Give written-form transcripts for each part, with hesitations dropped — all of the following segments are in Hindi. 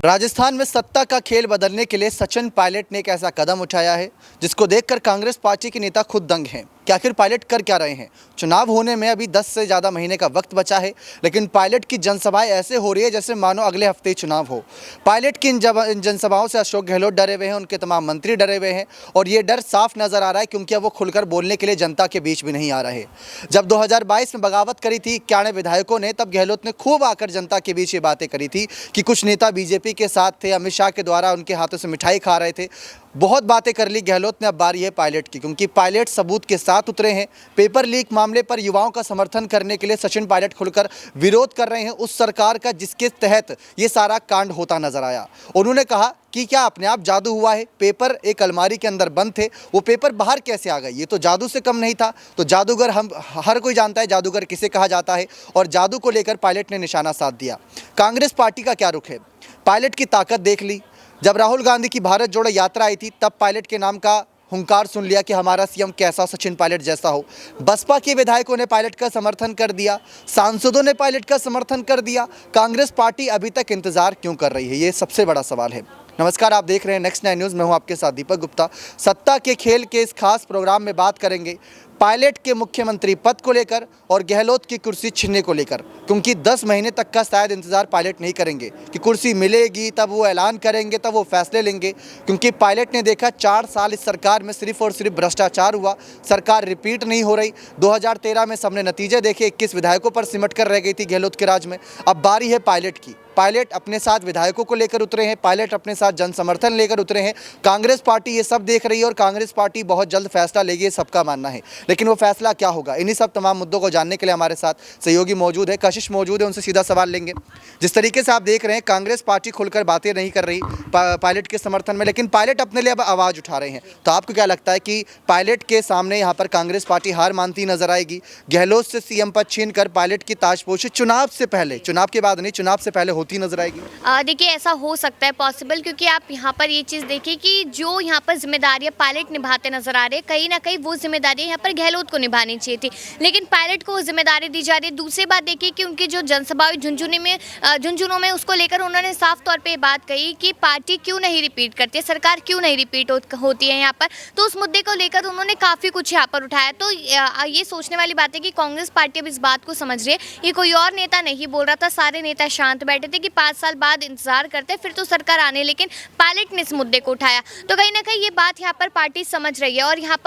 राजस्थान में सत्ता का खेल बदलने के लिए सचिन पायलट ने एक ऐसा कदम उठाया है जिसको देखकर कांग्रेस पार्टी के नेता खुद दंग हैं कि आखिर पायलट कर क्या रहे हैं। चुनाव होने में अभी 10 से ज़्यादा महीने का वक्त बचा है, लेकिन पायलट की जनसभाएं ऐसे हो रही है जैसे मानो अगले हफ्ते ही चुनाव हो। पायलट की इन जनसभाओं से अशोक गहलोत डरे हुए हैं, उनके तमाम मंत्री डरे हुए हैं और ये डर साफ नजर आ रहा है क्योंकि अब वो खुलकर बोलने के लिए जनता के बीच भी नहीं आ रहे। जब 2022 में बगावत करी थी 91 विधायकों ने, तब गहलोत ने खूब आकर जनता के बीच ये बातें करी थी कि कुछ नेता बीजेपी के साथ थे, अमित शाह के द्वारा उनके हाथों से मिठाई खा रहे थे। बहुत बातें कर ली गहलोत ने। अब बारी है पायलट की, क्योंकि पायलट सबूत के साथ उतरे हैं। पेपर लीक मामले पर युवाओं का समर्थन करने के लिए सचिन पायलट खुलकर विरोध कर रहे हैं उस सरकार का जिसके तहत ये सारा कांड होता नजर आया। उन्होंने कहा कि क्या अपने आप जादू हुआ है? पेपर एक अलमारी के अंदर बंद थे, वो पेपर बाहर कैसे आ गए? ये तो जादू से कम नहीं था। तो जादूगर हम हर कोई जानता है जादूगर किसे कहा जाता है, और जादू को लेकर पायलट ने निशाना साध दिया। कांग्रेस पार्टी का क्या रुख है? पायलट की ताकत देख ली। जब राहुल गांधी की भारत जोड़ो यात्रा आई थी तब पायलट के नाम का हुंकार सुन लिया कि हमारा सीएम कैसा सचिन पायलट जैसा हो। बसपा के विधायकों ने पायलट का समर्थन कर दिया, सांसदों ने पायलट का समर्थन कर दिया। कांग्रेस पार्टी अभी तक इंतजार क्यों कर रही है? ये सबसे बड़ा सवाल है। नमस्कार, आप देख रहे हैं नेक्स्ट 9 न्यूज़। मैं हूं आपके साथ दीपक गुप्ता। सत्ता के खेल के इस खास प्रोग्राम में बात करेंगे पायलट के मुख्यमंत्री पद को लेकर और गहलोत की कुर्सी छीनने को लेकर, क्योंकि 10 महीने तक का शायद इंतजार पायलट नहीं करेंगे कि कुर्सी मिलेगी तब वो ऐलान करेंगे, तब वो फैसले लेंगे। क्योंकि पायलट ने देखा 4 साल इस सरकार में सिर्फ और सिर्फ भ्रष्टाचार हुआ, सरकार रिपीट नहीं हो रही। 2013 में सबने नतीजे देखे, 21 विधायकों पर सिमट कर रह गई थी गहलोत के राज में। अब बारी है पायलट की। पायलट अपने साथ विधायकों को लेकर उतरे हैं, पायलट अपने साथ जन समर्थन लेकर उतरे हैं। कांग्रेस पार्टी ये सब देख रही है और कांग्रेस पार्टी बहुत जल्द फैसला लेगी, ये सबका मानना है। लेकिन वो फैसला क्या होगा? इन्हीं सब तमाम मुद्दों को जानने के लिए हमारे साथ सहयोगी मौजूद है, कशिश मौजूद है, उनसे सीधा सवाल लेंगे। जिस तरीके से आप देख रहे हैं कांग्रेस पार्टी खुलकर बातें नहीं कर रही पायलट के समर्थन में, लेकिन पायलट अपने लिए अब आवाज़ उठा रहे हैं। तो आपको क्या लगता है कि पायलट के सामने यहाँ पर कांग्रेस पार्टी हार मानती नजर आएगी? गहलोत से सीएम पद छीन कर पायलट की ताजपोशी चुनाव से पहले, चुनाव के बाद नहीं, चुनाव से पहले होती नजर आएगी? देखिए, ऐसा हो सकता है पॉसिबल, क्योंकि आप यहाँ पर ये चीज़ देखिए कि जो यहाँ पर जिम्मेदारियाँ पायलट निभाते नजर आ रहे हैं, कहीं ना कहीं वो जिम्मेदारियाँ यहाँ पर गहलोत को निभानी चाहिए थी, लेकिन पायलट को वो जिम्मेदारी दी जा रही है। दूसरी बात देखिए कि उनकी जो जनसभा झुंझुनू में उसको लेकर उन्होंने साफ तौर पर बात कही कि पार्टी क्यों नहीं रिपीट करती है, सरकार क्यों नहीं रिपीट होती है यहाँ पर। तो उस मुद्दे को लेकर उन्होंने काफ़ी कुछ यहाँ पर उठाया। तो ये सोचने वाली बात है कि कांग्रेस पार्टी अब इस बात को समझ रही है। ये कोई और नेता नहीं बोल रहा था, सारे नेता शांत बैठे थे कि 5 साल बाद इंतजार करते फिर तो सरकार आने, लेकिन पायलट ने इस मुद्दे को उठाया। तो कहीं ना कहीं ये बात यहाँ पर पार्टी समझ रही है। और यहाँ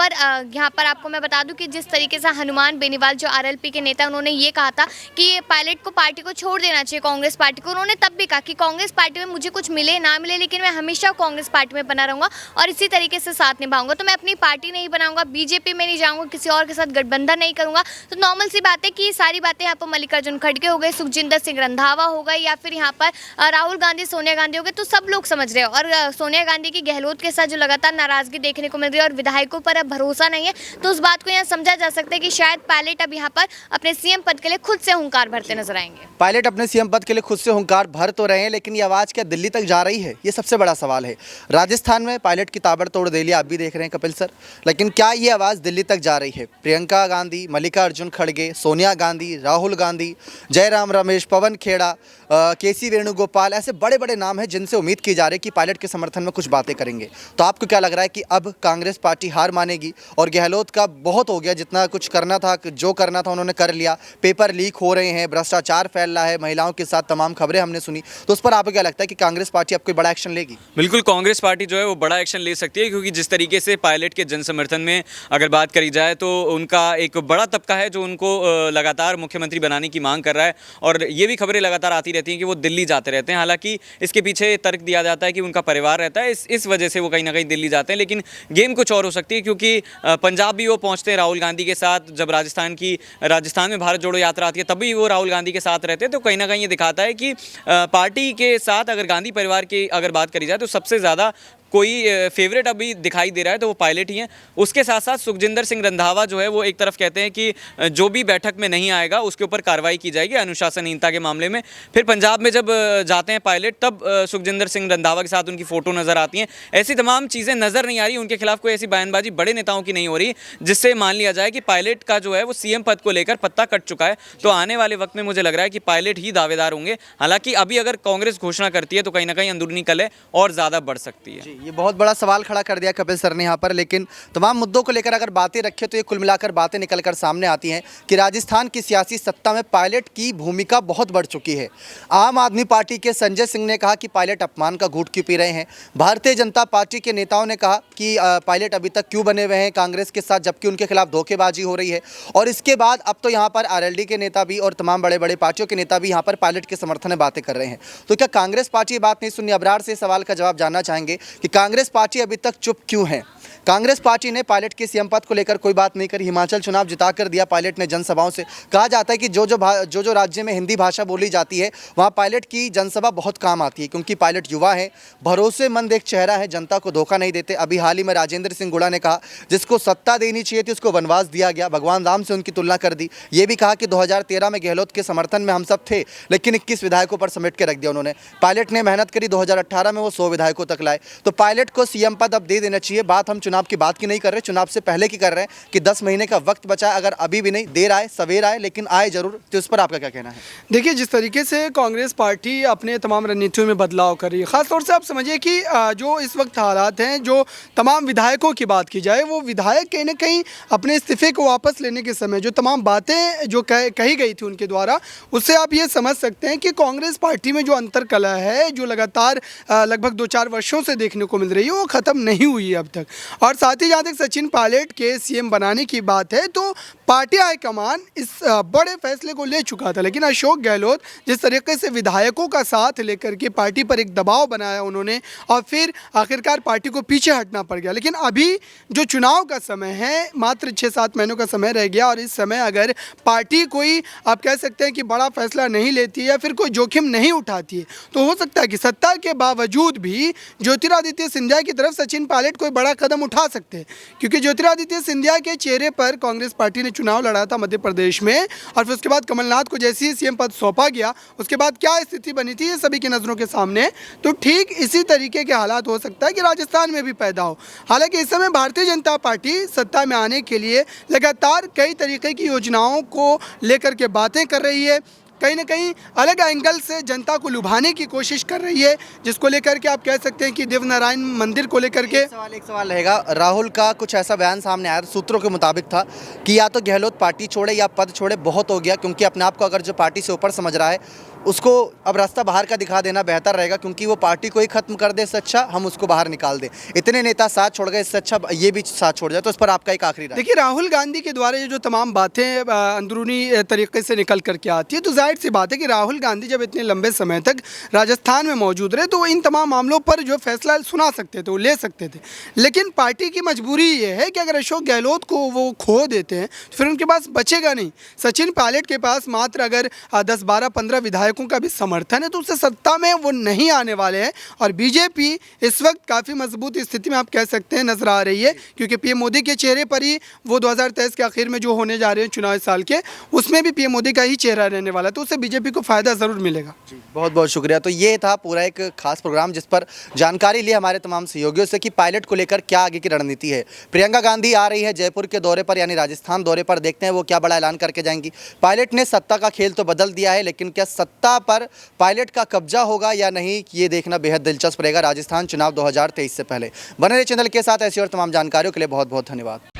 पर आपको मैं बता दूं कि जिस तरीके से हनुमान बेनीवाल जो आरएलपी के नेता, उन्होंने ये कहा था कि ये पायलट को पार्टी को छोड़ देना चाहिए, कांग्रेस पार्टी को। उन्होंने तब भी कहा कि कांग्रेस पार्टी में मुझे कुछ मिले ना मिले, लेकिन मैं हमेशा कांग्रेस पार्टी में बना रहूंगा और इसी तरीके से साथ निभाऊंगा। तो मैं अपनी पार्टी नहीं बनाऊंगा, बीजेपी में नहीं जाऊंगा, किसी और के साथ गठबंधन नहीं करूंगा। तो नॉर्मल सी बात है कि ये सारी बातें यहाँ पर मल्लिकार्जुन खड़गे हो गए, सुखजिंदर सिंह रंधावा हो गए, या फिर यहाँ पर राहुल गांधी, सोनिया गांधी हो गए, तो सब लोग समझ रहे हैं। और सोनिया गांधी की गहलोत के साथ जो लगातार नाराजगी देखने को मिल रही है और विधायकों पर अब भरोसा नहीं है, तो उस बात को यहाँ समझा जा सकता है कि शायद पायलट अब यहाँ पर अपने सीएम पद के लिए खुद से हुंकार भरते नजर आएंगे। पायलट अपने सीएम पद के लिए खुद से हुंकार भर तो रहे हैं, लेकिन ये आवाज़ क्या दिल्ली तक जा रही है? ये सबसे बड़ा सवाल है। राजस्थान में पायलट की ताबड़तोड़ रैली आप भी देख रहे हैं कपिल सर, लेकिन क्या ये आवाज़ दिल्ली तक जा रही है? प्रियंका गांधी, मल्लिकार्जुन खड़गे, सोनिया गांधी, राहुल गांधी, जयराम रमेश, पवन खेड़ा, केसी वेणुगोपाल, ऐसे बड़े बड़े नाम हैं जिनसे उम्मीद की जा रही है कि पायलट के समर्थन में कुछ बातें करेंगे। तो आपको क्या लग रहा है कि अब कांग्रेस पार्टी हार मानेगी और गहलोत का बहुत हो गया, जितना कुछ करना था, जो करना था उन्होंने कर लिया? पेपर लीक हो रहे हैं, भ्रष्टाचार फैल रहा है, महिलाओं के साथ तमाम खबरें हमने सुनी, तो उस पर आपको क्या लगता है कि कांग्रेस पार्टी अब कोई बड़ा एक्शन लेगी? बिल्कुल, कांग्रेस पार्टी जो है वो बड़ा एक्शन ले सकती है, क्योंकि जिस तरीके से पायलट के जन समर्थन में अगर बात करी जाए तो उनका एक बड़ा तबका है जो उनको लगातार मुख्यमंत्री बनाने की मांग कर रहा है। और ये भी खबरें लगातार आती रहती हैं कि वो दिल्ली जाते रहते हैं। हालांकि इसके पीछे तर्क दिया जाता है कि उनका परिवार रहता है, इस वजह से वो कहीं ना कहीं दिल्ली जाते हैं। लेकिन गेम कुछ और हो सकती है, क्योंकि पंजाब भी वो पहुंचते हैं राहुल गांधी के साथ। जब राजस्थान में भारत जोड़ो यात्रा आती है तब भी वो राहुल गांधी के साथ रहते हैं। तो कहीं ना कहीं ये दिखाता है कि पार्टी के साथ अगर गांधी परिवार की अगर बात करी जाए तो सबसे ज़्यादा कोई फेवरेट अभी दिखाई दे रहा है तो वो पायलट ही हैं। उसके साथ साथ सुखजिंदर सिंह रंधावा जो है वो एक तरफ कहते हैं कि जो भी बैठक में नहीं आएगा उसके ऊपर कार्रवाई की जाएगी अनुशासनहीनता के मामले में। फिर पंजाब में जब जाते हैं पायलट तब सुखजिंदर सिंह रंधावा के साथ उनकी फ़ोटो नज़र आती हैं। ऐसी तमाम चीज़ें नज़र नहीं आ रही, उनके खिलाफ कोई ऐसी बयानबाजी बड़े नेताओं की नहीं हो रही जिससे मान लिया जाए कि पायलट का जो है वो सीएम पद को लेकर पत्ता कट चुका है। तो आने वाले वक्त में मुझे लग रहा है कि पायलट ही दावेदार होंगे। हालांकि अभी अगर कांग्रेस घोषणा करती है तो कहीं ना कहीं अंदरूनी कलह और ज़्यादा बढ़ सकती है। जी, ये बहुत बड़ा सवाल खड़ा कर दिया कपिल सर ने यहाँ पर, लेकिन तमाम मुद्दों को लेकर अगर बातें रखें तो ये कुल मिलाकर बातें निकलकर सामने आती हैं कि राजस्थान की सियासी सत्ता में पायलट की भूमिका बहुत बढ़ चुकी है। आम आदमी पार्टी के संजय सिंह ने कहा कि पायलट अपमान का घूंट क्यों पी रहे हैं। भारतीय जनता पार्टी के नेताओं ने कहा कि पायलट अभी तक क्यों बने हुए हैं कांग्रेस के साथ, जबकि उनके खिलाफ धोखेबाजी हो रही है। और इसके बाद अब तो यहाँ पर आरएलडी के नेता भी और तमाम बड़े बड़े पार्टियों के नेता भी यहाँ पर पायलट के समर्थन में बातें कर रहे हैं। तो क्या कांग्रेस पार्टी ये बात नहीं सुनी? अबरार से सवाल का जवाब जानना चाहेंगे कि कांग्रेस पार्टी अभी तक चुप क्यों है। कांग्रेस पार्टी ने पायलट के सीएम पद को लेकर कोई बात नहीं करी। हिमाचल चुनाव जिता कर दिया पायलट ने जनसभाओं से। कहा जाता है कि जो राज्य में हिंदी भाषा बोली जाती है वहाँ पायलट की जनसभा बहुत काम आती है, क्योंकि पायलट युवा है, भरोसेमंद एक चेहरा है, जनता को धोखा नहीं देते। अभी हाल ही में राजेंद्र सिंह गुड़ा ने कहा जिसको सत्ता देनी चाहिए थी उसको वनवास दिया गया, भगवान राम से उनकी तुलना कर दी। ये भी कहा कि 2013 में गहलोत के समर्थन में हम सब थे, लेकिन 21 विधायकों पर समेट के रख दिया उन्होंने। पायलट ने मेहनत करी, 2018 में वो 100 विधायकों तक लाए। तो पायलट को सीएम पद अब दे देना चाहिए। बात हम चुनाव की बात की नहीं कर रहे, चुनाव से पहले की कर रहे हैं कि 10 महीने का वक्त बचा है। अगर अभी भी नहीं, देर आए सवेर आए, लेकिन आए जरूर। तो इस पर आपका क्या कहना है? देखिए, जिस तरीके से कांग्रेस पार्टी अपने तमाम रणनीतियों में बदलाव कर रही है, खासतौर से आप समझिए कि जो इस वक्त हालात हैं, जो तमाम विधायकों की बात की जाए, वो विधायक कहीं ना कहीं अपने इस्तीफे को वापस लेने के समय जो तमाम बातें जो कही गई थी उनके द्वारा, उससे आप ये समझ सकते हैं कि कांग्रेस पार्टी में जो अंतरकलह है, जो लगातार लगभग 2-4 वर्षों से देखने को मिल रही है, वो ख़त्म नहीं हुई है अब तक। और साथ ही जहाँ तक सचिन पायलट के सीएम बनाने की बात है, तो पार्टी हाईकमान इस बड़े फैसले को ले चुका था, लेकिन अशोक गहलोत जिस तरीके से विधायकों का साथ लेकर के पार्टी पर एक दबाव बनाया उन्होंने, और फिर आखिरकार पार्टी को पीछे हटना पड़ गया। लेकिन अभी जो चुनाव का समय है, मात्र 6-7 महीनों का समय रह गया, और इस समय अगर पार्टी कोई आप कह सकते हैं कि बड़ा फैसला नहीं लेती है या फिर कोई जोखिम नहीं उठाती है, तो हो सकता है कि सत्ता के बावजूद भी ज्योतिरादित्य सिंधिया की तरफ सचिन पायलट कोई बड़ा कदम उठा सकते हैं। क्योंकि ज्योतिरादित्य सिंधिया के चेहरे पर कांग्रेस पार्टी ने चुनाव लड़ा था मध्य प्रदेश में, और फिर उसके बाद कमलनाथ को जैसे ही सीएम पद सौंपा गया, उसके बाद क्या स्थिति बनी थी ये सभी की नज़रों के सामने। तो ठीक इसी तरीके के हालात हो सकता है कि राजस्थान में भी पैदा हो। हालांकि इस समय भारतीय जनता पार्टी सत्ता में आने के लिए लगातार कई तरीके की योजनाओं को लेकर के बातें कर रही है, कहीं ना कहीं अलग एंगल से जनता को लुभाने की कोशिश कर रही है, जिसको लेकर के आप कह सकते हैं कि देवनारायण मंदिर को लेकर के एक सवाल रहेगा। राहुल का कुछ ऐसा बयान सामने आया, सूत्रों के मुताबिक था कि या तो गहलोत पार्टी छोड़े या पद छोड़े, बहुत हो गया, क्योंकि अपने आप को अगर जो पार्टी से ऊपर समझ रहा है उसको अब रास्ता बाहर का दिखा देना बेहतर रहेगा, क्योंकि वो पार्टी को ही खत्म कर दे, इससे अच्छा हम उसको बाहर निकाल दें। इतने नेता साथ छोड़ गए, इससे अच्छा ये भी साथ छोड़ जाए। तो इस पर आपका एक आखिरी राय। देखिए, राहुल गांधी के द्वारा ये जो तमाम बातें अंदरूनी तरीके से निकल करके आती है, तो जाहिर सी बात है कि राहुल गांधी जब इतने लंबे समय तक राजस्थान में मौजूद रहे तो इन तमाम मामलों पर जो फैसला सुना सकते थे, वो ले सकते थे। लेकिन पार्टी की मजबूरी ये है कि अगर अशोक गहलोत को वो खो देते हैं तो फिर उनके पास बचेगा नहीं। सचिन पायलट के पास मात्र अगर 10, 12, 15 विधायकों का भी समर्थन है, तो उससे सत्ता में वो नहीं आने वाले हैं। और बीजेपी इस वक्त काफ़ी मजबूत स्थिति में आप कह सकते हैं नजर आ रही है, क्योंकि पीएम मोदी के चेहरे पर ही वो 2023 के आखिर में जो होने जा रहे हैं चुनाव इस साल के, उसमें भी पीएम मोदी का ही चेहरा रहने वाला है, तो उससे बीजेपी को फायदा जरूर मिलेगा। जी, बहुत बहुत शुक्रिया। तो ये था पूरा एक खास प्रोग्राम जिस पर जानकारी ली हमारे तमाम सहयोगियों से कि पायलट को लेकर क्या आगे की रणनीति है। प्रियंका गांधी आ रही है जयपुर के दौरे पर, यानी राजस्थान दौरे पर, देखते हैं वो क्या बड़ा ऐलान करके जाएंगी। पायलट ने सत्ता का खेल तो बदल दिया है, लेकिन क्या सत्ता पर पायलट का कब्जा होगा या नहीं, ये देखना बेहद दिलचस्प रहेगा राजस्थान चुनाव 2023 से पहले। बने रहे चैनल के साथ, ऐसी और तमाम जानकारियों के लिए बहुत बहुत धन्यवाद।